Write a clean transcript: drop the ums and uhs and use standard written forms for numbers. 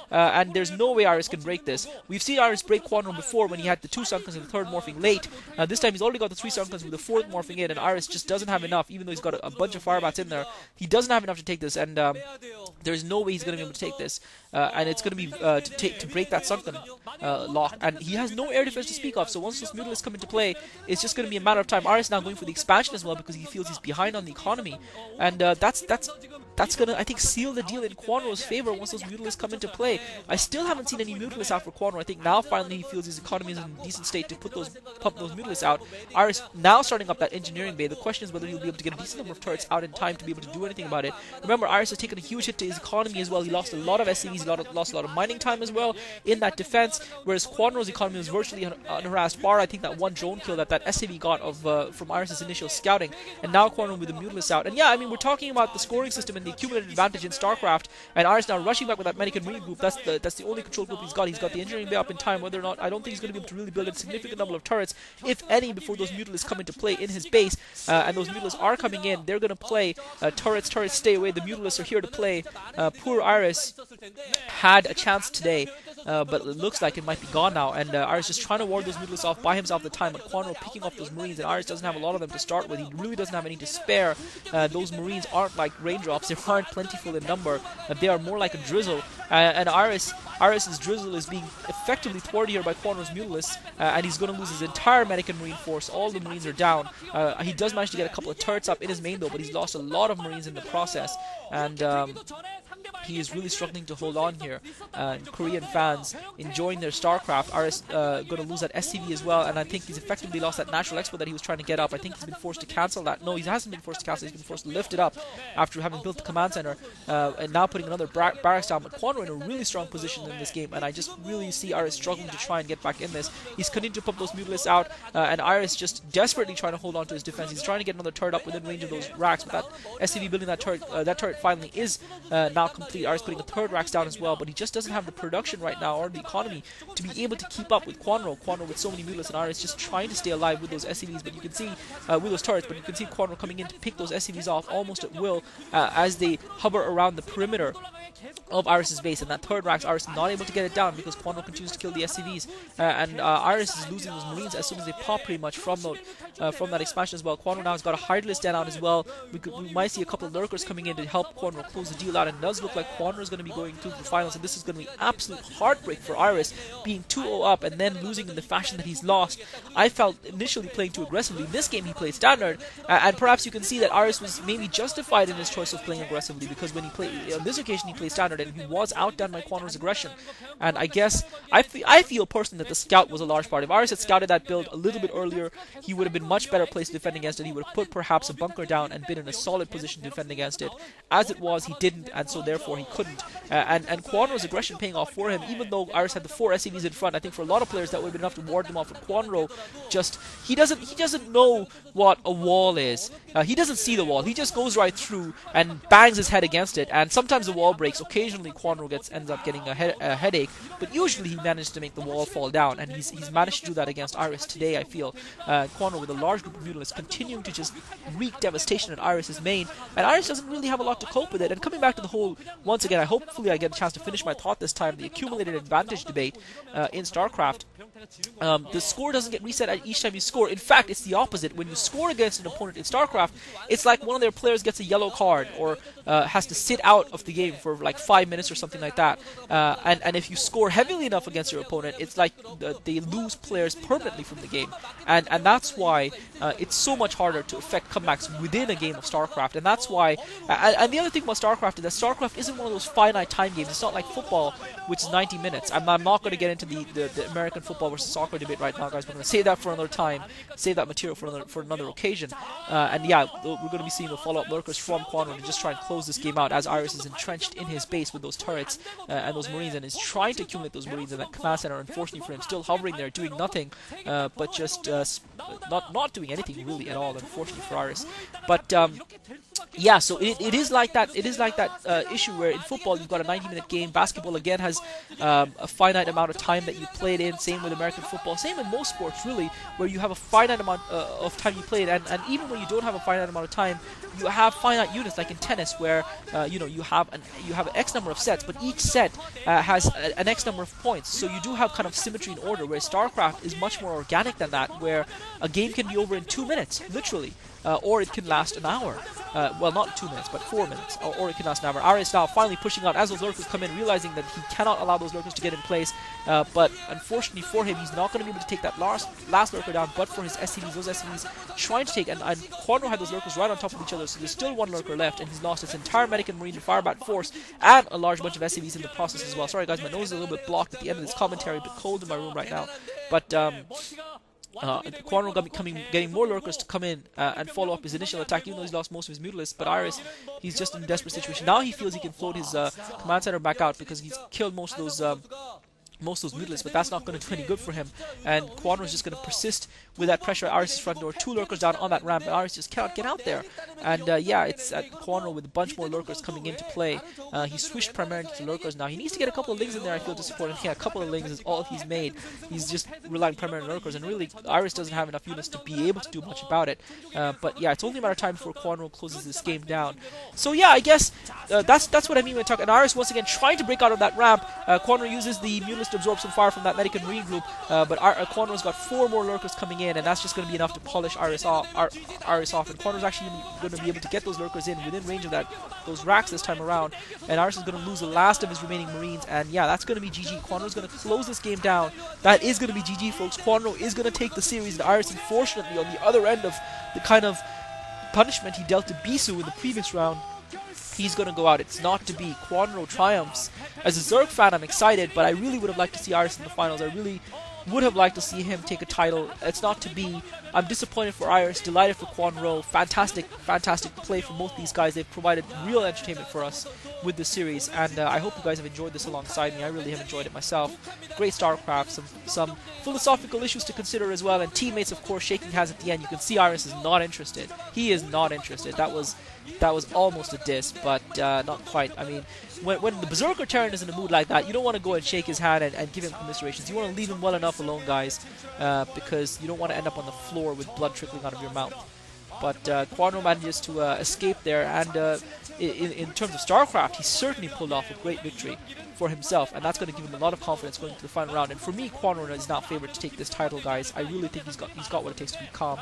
and there's no way Iris can break this. We've seen Iris break Kwanro before when he had the 2 Sunkens and the 3rd morphing late. This time he's already got the 3 Sunkens with the 4th morphing in, and Iris just doesn't have enough, even though he's got a bunch of Firebats in there. He doesn't have enough to take this, and there's no way he's going to be able to take this. And it's going to be to break that Sunken lock. And he has no air defense to speak of, so once those Mutalisks come into play, it's just going to be a matter of time. Iris now going for the expansion as well because he feels he's behind on the economy. And that's going to, I think, seal the deal in Kwanro's favor once those Mutalisks come into play. I still haven't seen any Mutalisks out for Kwanro. I think now finally he feels his economy is in a decent state to pump those Mutalisks out. Iris now starting up that engineering bay. The question is whether he'll be able to get a decent number of turrets out in time to be able to do anything about it. Remember, Iris has taken a huge hit to his economy as well. He lost a lot of SCVs, lost a lot of mining time as well in that defense, whereas Kwanro's economy was virtually unharassed, bar I think that one drone kill that SCV got from Iris' initial scouting, and now Kwanro with the Mutalisks out. And yeah, I mean, we're talking about the scoring system and the accumulated advantage in StarCraft, and Iris now rushing back with that Medic and Marine group. That's the only control group he's got. He's got the engineering bay up in time. Whether or not, I don't think he's going to be able to really build a significant number of turrets, if any, before those Mutalisks come into play in his base. And those Mutalisks are coming in. They're going to play. Turrets, stay away. The Mutalisks are here to play. Poor Iris had a chance today, but it looks like it might be gone now, and Iris just trying to ward those Mutalisks off, buy himself the time, but Kwanro picking off those Marines, and Iris doesn't have a lot of them to start with. He really doesn't have any to spare. Those Marines aren't like raindrops, they aren't plentiful in number, they are more like a drizzle, and Iris's drizzle is being effectively thwarted here by Kwanro's Mutalisks, and he's going to lose his entire Medic and Marine force. All the Marines are down. He does manage to get a couple of turrets up in his main though, but he's lost a lot of Marines in the process, and he is really struggling to hold on here. Korean fans enjoying their StarCraft. Iris going to lose that SCV as well, and I think he's effectively lost that natural expo that he was trying to get up. I think he's been forced to cancel that. No, he hasn't been forced to cancel. He's been forced to lift it up after having built the command center, and now putting another barracks down. But Kwanro in a really strong position in this game, and I just really see Iris struggling to try and get back in this. He's continuing to pump those Mutalisks out, and Iris just desperately trying to hold on to his defense. He's trying to get another turret up within range of those racks, but that SCV building that turret finally is now complete. Iris putting the 3rd racks down as well, but he just doesn't have the production right now or the economy to be able to keep up with Kwanro with so many Mutalisks, and Iris just trying to stay alive with those SCVs, but you can see with those turrets, but you can see Kwanro coming in to pick those SCVs off almost at will as they hover around the perimeter of Iris' base, and that 3rd racks, Iris not able to get it down because Kwanro continues to kill the SCVs, and Iris is losing those Marines as soon as they pop pretty much from that expansion as well. Kwanro now has got a Hydralisk den out as well. We might see a couple of Lurkers coming in to help Kwanro close the deal out, and it does look like Kwanro is going to be going through the finals, and this is going to be absolute heartbreak for Iris, being 2-0 up and then losing in the fashion that he's lost. I felt initially playing too aggressively. In this game he played standard, and perhaps you can see that Iris was maybe justified in his choice of playing aggressively, because when he played on this occasion he played standard and he was outdone by Kwanro's aggression. And I guess I feel personally that the scout was a large part. If Iris had scouted that build a little bit earlier, he would have been much better placed to defend against it. He would have put perhaps a bunker down and been in a solid position to defend against it. As it was, he didn't, and so therefore he couldn't. And Kwanro's aggression paying off for him, even though Iris had the 4 SCVs in front. I think for a lot of players that would have been enough to ward them off. But Kwanro just he doesn't know what a wall is. He doesn't see the wall. He just goes right through and bangs his head against it. And sometimes the wall breaks. Occasionally Kwanro ends up getting a headache, but usually he manages to make the wall fall down, and he's managed to do that against Iris today. I feel Kwanro with a large group of Mutalisks continuing to just wreak devastation at Iris' main, and Iris doesn't really have a lot to cope with it. And coming back to the whole, once again, hopefully I get a chance to finish my thought this time, the accumulated advantage debate in StarCraft. The score doesn't get reset at each time you score. In fact, it's the opposite. When you score against an opponent in StarCraft, it's like one of their players gets a yellow card or has to sit out of the game for like 5 minutes or something like that. And if you score heavily enough against your opponent, it's like they lose players permanently from the game. And that's why it's so much harder to affect comebacks within a game of StarCraft. And that's why... and the other thing about StarCraft is that StarCraft isn't one of those finite time games. It's not like football, which is 90 minutes. I'm not going to get into the American football versus soccer debate right now, guys. We're going to save that for another time. Save that material for another occasion. And yeah, we're going to be seeing the follow-up lurkers from Kwanro to just try and close this game out, as Iris is entrenched in his base with those turrets and those Marines, and is trying to accumulate those Marines in that command center. Unfortunately for him, still hovering there, doing nothing, but just not doing anything really at all, unfortunately for Iris. But Yeah, so it is like that. It is like that issue where in football you've got a 90-minute game. Basketball again has a finite amount of time that you play it in. Same with American football. Same in most sports really, where you have a finite amount of time you play it. And even when you don't have a finite amount of time, you have finite units like in tennis, where you have an X number of sets, but each set has an X number of points. So you do have kind of symmetry in order. Where StarCraft is much more organic than that, where a game can be over in 2 minutes, literally. Or it can last an hour. Well, not 2 minutes, but 4 minutes. Or it can last an hour. Arius now finally pushing out as those lurkers come in, realizing that he cannot allow those lurkers to get in place. But unfortunately for him, he's not going to be able to take that last lurker down, but for his SCVs, those SCVs trying to take, and Kwanro had those lurkers right on top of each other, so there's still one lurker left, and he's lost his entire medic and marine and firebat force, and a large bunch of SCVs in the process as well. Sorry guys, my nose is a little bit blocked at the end of this commentary, a bit cold in my room right now. But Kwanro getting more lurkers to come in and follow up his initial attack, even though he's lost most of his mutalisks. But Iris, he's just in a desperate situation. Now he feels he can float his command center back out because he's killed most of those mutalisks, but that's not going to do any good for him. And Kwanro is just going to persist with that pressure at Aris' front door. 2 lurkers down on that ramp, and Aris just cannot get out there. And yeah, it's at Kwanro with a bunch more lurkers coming into play. He switched primarily to lurkers now. He needs to get a couple of lings in there, I feel, to support him. Yeah, a couple of lings is all he's made. He's just relying primarily on lurkers, and really, Iris doesn't have enough units to be able to do much about it. But yeah, it's only a matter of time before Kwanro closes this game down. So yeah, I guess that's what I mean when I talk. And Iris once again trying to break out of that ramp. Kwanro uses the mutalisk to absorb some fire from that medic and marine group, but Kwanro's got 4 more lurkers coming in, and that's just going to be enough to polish Iris off. And Kwanro's actually going to be able to get those lurkers in within range of those racks this time around, and Iris is going to lose the last of his remaining marines, and yeah, that's going to be GG. Kwanro's going to close this game down. That is going to be GG, folks. Kwanro is going to take the series, and Iris, unfortunately, on the other end of the kind of punishment he dealt to Byz3 in the previous round, he's going to go out. It's not to be. Kwanro triumphs. As a Zerg fan, I'm excited, but I really would have liked to see Iris in the finals. I really would have liked to see him take a title. It's not to be. I'm disappointed for Iris, delighted for Kwanro. Fantastic play from both these guys. They've provided real entertainment for us with this series, and I hope you guys have enjoyed this alongside me. I really have enjoyed it myself. Great StarCraft, some philosophical issues to consider as well, and teammates, of course, shaking hands at the end. You can see Iris is not interested. He is not interested. That was almost a diss, but not quite. I mean, when the Berserker Terran is in a mood like that, you don't want to go and shake his hand and give him commiserations. You want to leave him well enough alone, guys, because you don't want to end up on the floor with blood trickling out of your mouth. But Kwanro manages to escape there, and in terms of StarCraft, he certainly pulled off a great victory for himself, and that's going to give him a lot of confidence going into the final round. And for me, Kwanro is now favored to take this title, guys. I really think he's got what it takes to be calm.